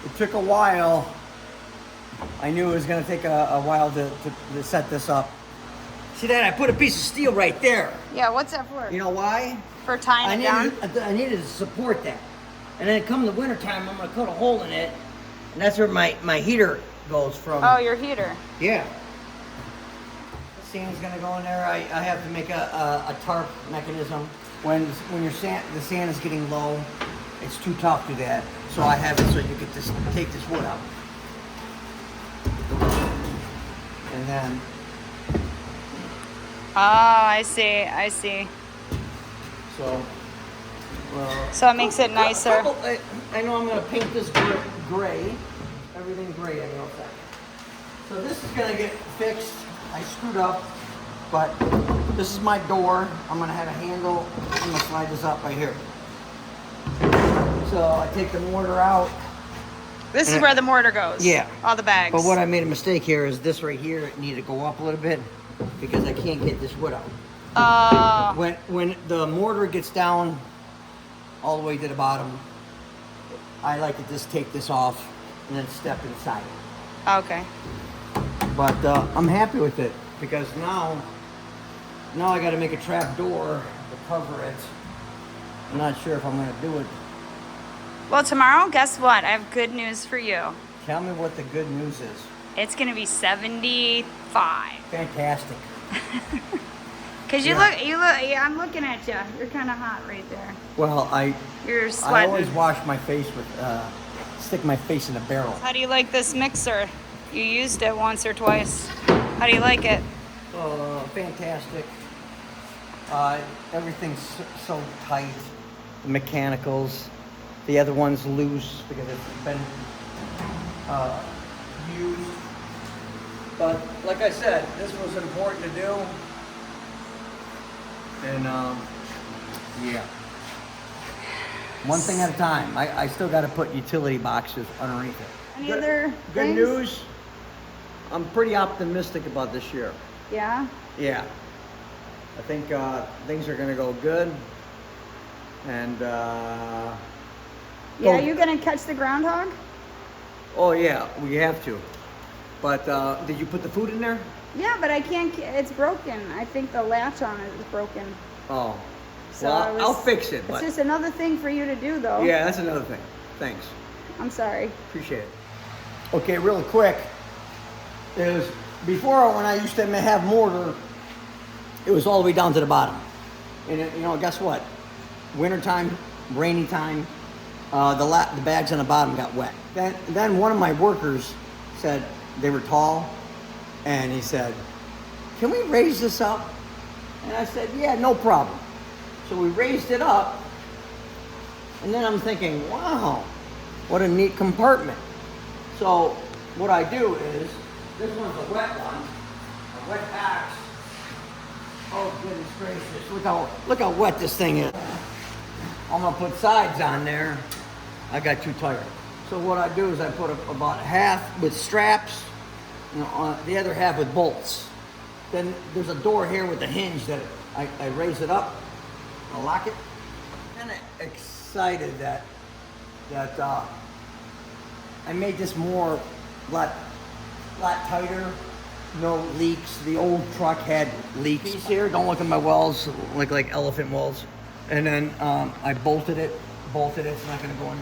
It took a while. I knew it was going to take a while to set this up. See that? I put a piece of steel right there. Yeah, what's that for? You know why? For tying it down? I needed to support that. And then come the winter time, I'm going to cut a hole in it. And that's where my heater goes from. Oh, your heater. Yeah. The sand's going to go in there. I have to make a tarp mechanism. When the sand is getting low, it's too tough to do that. So I have it so you could just take this wood out. And then... Oh, I see. So it makes it nicer. I know I'm going to paint this gray. Everything gray, I know that. So this is going to get fixed. I screwed up, but this is my door. I'm going to have a handle. I'm going to slide this up right here. So I take the mortar out. This is where the mortar goes. Yeah. All the bags. But what I made a mistake here is this right here. It needed to go up a little bit because I can't get this wood out. When the mortar gets down all the way to the bottom, I like to just take this off and then step inside it. Okay. But I'm happy with it because now I got to make a trap door to cover it. I'm not sure if I'm going to do it. Well, tomorrow, guess what? I have good news for you. Tell me what the good news is. It's going to be 75. Fantastic. Because you look, yeah, I'm looking at you. You're kind of hot right there. Well, You're I sweating. always wash my face with, stick my face in a barrel. How do you like this mixer? You used it once or twice. How do you like it? Fantastic. Everything's so tight. The mechanicals. The other one's loose because it's been used. But like I said, this was important to do. And yeah. One thing at a time. I still got to put utility boxes underneath it. Any other good things? news? I'm pretty optimistic about this year. Yeah? Yeah. I think things are going to go good. And yeah, you gonna catch the groundhog? Oh yeah, we have to. But did you put the food in there? Yeah, but I can't. It's broken. I think the latch on it is broken. Oh. So well, I'll fix it. It's just another thing for you to do, though. Yeah, that's another thing. Thanks. I'm sorry. Appreciate it. Okay, really quick. Is before when I used to have mortar, it was all the way down to the bottom. And you know, guess what? Wintertime, rainy time, the bags on the bottom got wet. Then one of my workers said, they were tall, and he said, "Can we raise this up?" And I said, "Yeah, no problem." So we raised it up, and then I'm thinking, wow, what a neat compartment. So what I do is, this one's a wet one, a wet box. Oh goodness gracious, look how wet this thing is. I'm gonna put sides on there. I got too tired. So what I do is I put about half with straps, you know, the other half with bolts. Then there's a door here with a hinge that I raise it up, I lock it. Kind of excited that I made this lot tighter. No leaks. The old truck had leaks. These here, don't look at my wells, look like elephant wells. And then I bolted it. It's not going to go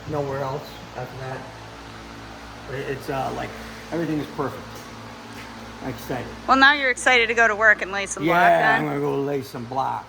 nowhere else after that. But it's like everything is perfect. I'm excited. Well, now you're excited to go to work and lay some block Yeah, on. I'm going to go lay some block.